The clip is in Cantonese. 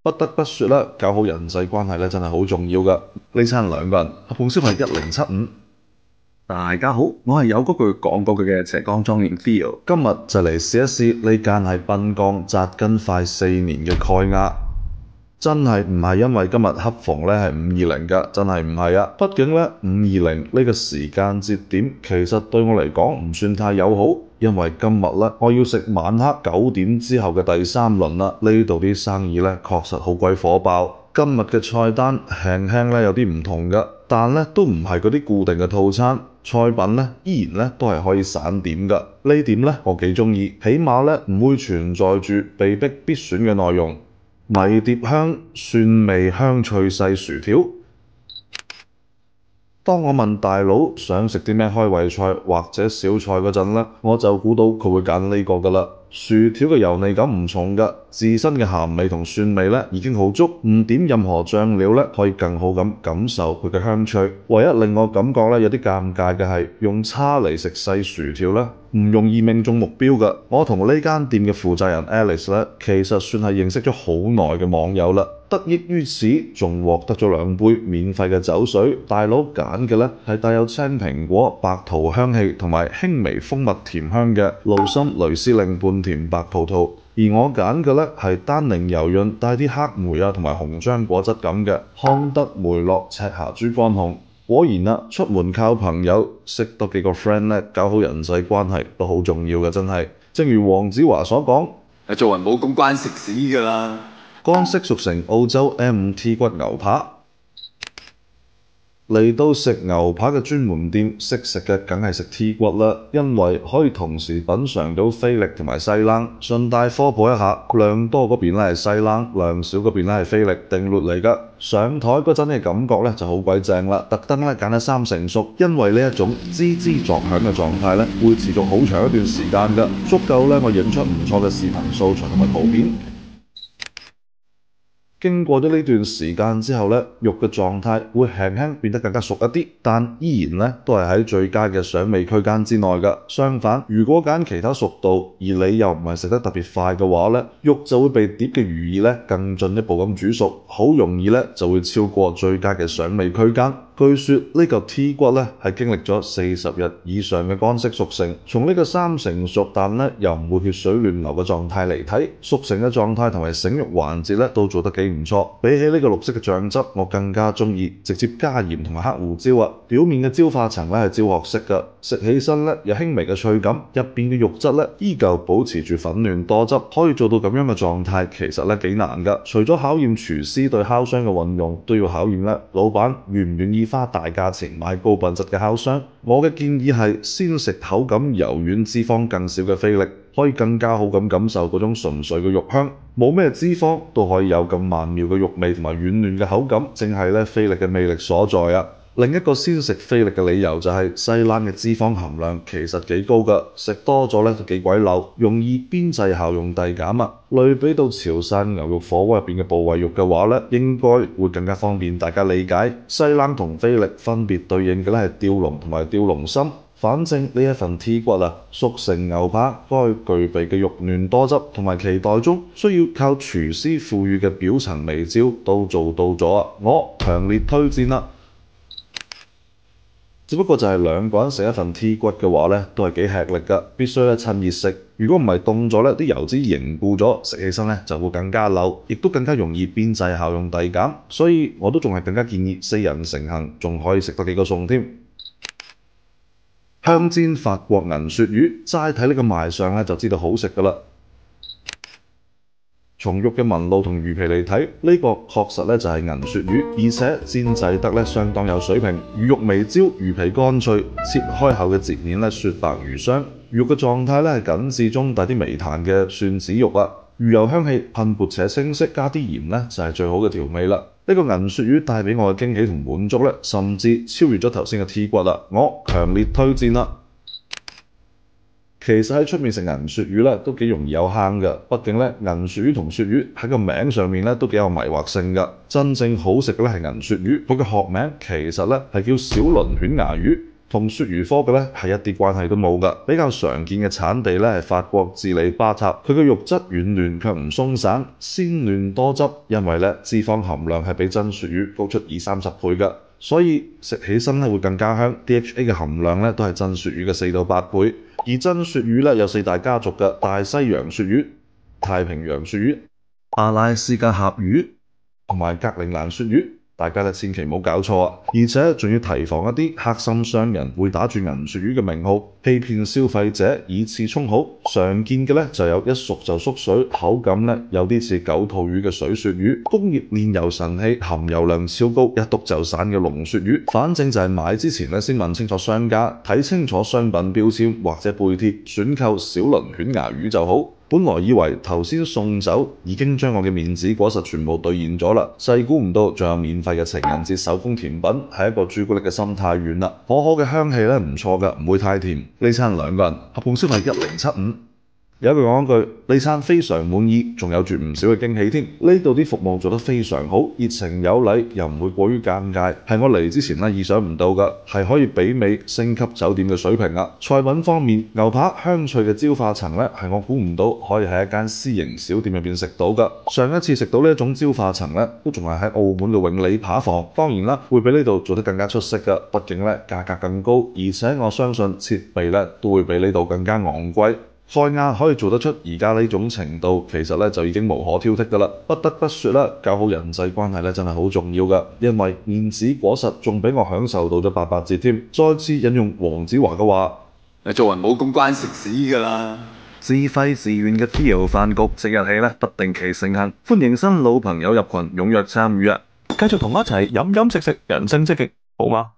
不得不說啦，搞好人際關係咧真係好重要噶。呢餐兩個人合共消費1075。大家好，我係有嗰句講嗰句嘅斜槓莊園 Theo。今日就嚟試一試呢間喺濱江扎根快4年嘅蓋亞。真係唔係因為今日恰逢咧係520㗎，真係唔係啊。畢竟咧520呢個時間節點其實對我嚟講唔算太友好，因為今日咧我要食晚黑9點之後嘅第3輪啦。呢度啲生意咧確實好鬼火爆。今日嘅菜單輕輕咧有啲唔同㗎，但咧都唔係嗰啲固定嘅套餐，菜品咧依然咧都係可以散點㗎。呢點咧我幾中意，起碼咧唔會存在住被逼必選嘅內容。迷迭香蒜味香脆細薯條。當我問大佬想食啲咩開胃菜或者小菜嗰陣咧，我就估到佢會揀呢個㗎啦。薯條嘅油膩感唔重㗎，自身嘅鹹味同蒜味咧已經好足，唔點任何醬料咧可以更好咁感受佢嘅香脆。唯一令我感覺咧有啲尷尬嘅係用叉嚟食細薯條咧，唔容易命中目標㗎。我同呢間店嘅負責人 Alice 咧，其實算係認識咗好耐嘅網友啦。得益於此，仲獲得咗2杯免費嘅酒水。大佬揀嘅咧係帶有青蘋果、白桃香氣同埋輕微蜂蜜甜香嘅盧森雷司令半甜白葡萄，而我揀嘅咧係單寧柔潤、帶啲黑莓啊同埋紅漿果質感嘅康德梅洛赤霞珠江紅。果然啦，出門靠朋友，識多幾個 friend 咧，搞好人際關係都好重要嘅，真係。正如黃子華所講，做人冇咁關食屎㗎啦。乾式熟成澳洲 M5 T 骨牛扒。嚟到食牛扒嘅專門店，識食嘅梗係食 T 骨啦，因為可以同時品嚐到菲力同埋西冷。順帶科普一下，量多嗰邊咧係西冷，量少嗰邊咧係菲力，定律嚟㗎。上台嗰陣嘅感覺咧就好鬼正啦，特登咧揀咗3成熟，因為呢一種滋滋作響嘅狀態咧會持續好長一段時間㗎，足夠咧我影出唔錯嘅視頻素材同埋圖片。經過咗呢段時間之後咧，肉嘅狀態會輕輕變得更加熟一啲，但依然咧都係喺最佳嘅賞味區間之內㗎。相反，如果揀其他熟度，而你又唔係食得特別快嘅話咧，肉就會被碟嘅餘熱咧更進一步咁煮熟，好容易咧就會超過最佳嘅賞味區間。據說呢嚿 T 骨咧係經歷咗40日以上嘅乾式熟成，從呢個3成熟但咧又唔會血水亂流嘅狀態嚟睇，熟成嘅狀態同埋醒肉環節咧都做得幾唔錯。比起呢個綠色嘅醬汁，我更加中意直接加鹽同埋黑胡椒啊！表面嘅焦化層咧係焦褐色㗎，食起身咧有輕微嘅脆感，入邊嘅肉質咧依舊保持住粉嫩多汁，可以做到咁樣嘅狀態，其實咧幾難㗎。除咗考驗廚師對烤箱嘅運用，都要考驗咧老闆願唔願意花大價錢買高品質嘅烤箱。我嘅建議係先食口感柔軟、脂肪更少嘅菲力，可以更加好咁感受嗰種純粹嘅肉香。冇咩脂肪都可以有咁曼妙嘅肉味同埋軟嫩嘅口感，正係咧菲力嘅魅力所在啊！另一個先食菲力嘅理由就係西冷嘅脂肪含量其實幾高㗎，食多咗咧都幾鬼漏，容易邊際效用遞減啊！類比到潮汕牛肉火鍋入邊嘅部位肉嘅話咧，應該會更加方便大家理解。西冷同菲力分別對應嘅咧係吊龍同埋吊龍心。反正呢一份 T 骨啊，熟成牛扒該具備嘅肉嫩多汁同埋期待中需要靠廚師賦予嘅表層微焦都做到咗啊！我強烈推薦啦！只不過就係2個人食一份 T 骨嘅話咧，都係幾吃力㗎，必須咧趁熱食。如果唔係凍咗咧，啲油脂凝固咗，食起身咧就會更加漏，亦都更加容易邊際效用遞減。所以我都仲係更加建議4人成行，仲可以食多幾個餸添。香煎法國銀鱈魚，齋睇呢個賣相咧就知道好食㗎啦。從肉嘅紋路同魚皮嚟睇，呢個確實咧就係銀鱈魚，而且煎製得咧相當有水平，魚肉微焦，魚皮乾脆，切開後嘅截面咧雪白魚香，魚肉嘅狀態咧係緊緻中帶啲微彈嘅蒜子肉啊，魚油香氣噴薄且清晰，加啲鹽咧就係最好嘅調味啦。呢個銀鱈魚帶俾我嘅驚喜同滿足咧，甚至超越咗頭先嘅 T 骨啦，我強烈推薦啦！其實喺出面食銀鱈魚咧都幾容易有坑㗎，畢竟咧銀鱈魚同鱈魚喺個名上面咧都幾有迷惑性㗎。真正好食嘅咧係銀鱈魚，佢嘅學名其實咧係叫小鱗犬牙魚。同鱈魚科嘅咧係一啲關係都冇㗎。比較常見嘅產地咧係法國智利巴塔，佢嘅肉質軟嫩卻唔鬆散，鮮嫩多汁，因為咧脂肪含量係比真鱈魚高出20-30倍㗎，所以食起身咧會更加香。DHA 嘅含量咧都係真鱈魚嘅4到8倍。而真鱈魚咧有4大家族嘅大西洋鱈魚、太平洋鱈魚、阿拉斯加峽魚同埋格陵蘭鱈魚。大家咧千祈唔好搞錯啊！而且仲要提防一啲黑心商人會打住銀鱈魚嘅名號，欺騙消費者以次充好。常見嘅咧就有一熟就縮水，口感咧有啲似九肚魚嘅水鱈魚，工業煉油神器，含油量超高，一篤就散嘅龍鱈魚。反正就係買之前咧先問清楚商家，睇清楚商品標籤或者背貼，選購小鱗犬牙魚就好。本來以為頭先送酒已經將我嘅面子果實全部兌現咗啦，細估唔到仲有免費嘅情人節手工甜品，係一個朱古力嘅心太軟啦。可可嘅香氣咧唔錯㗎，唔會太甜。呢餐2個人合共消費1075。有一句講一句，呢餐非常滿意，仲有住唔少嘅驚喜添。呢度啲服務做得非常好，熱情有禮，又唔會過於尷尬，係我嚟之前意想唔到㗎，係可以媲美星級酒店嘅水平啊！菜品方面，牛扒香脆嘅焦化層咧，係我估唔到可以喺一間私營小店入邊食到㗎。上一次食到呢一種焦化層咧，都仲係喺澳門嘅永利扒房，當然啦，會比呢度做得更加出色㗎。畢竟咧價格更高，而且我相信設備咧都會比呢度更加昂貴。開亞可以做得出而家呢種程度，其實咧就已經無可挑剔㗎啦。不得不說啦，搞好人際關係咧真係好重要㗎，因為面子果實仲俾我享受到咗800折添。再次引用黃子華嘅話：你做人冇咁關食屎㗎啦！自費自願嘅 Theo 飯局即日起咧不定期盛行，歡迎新老朋友入群，踴躍參與啊！繼續同我一齊飲飲食食，人生積極，好嗎？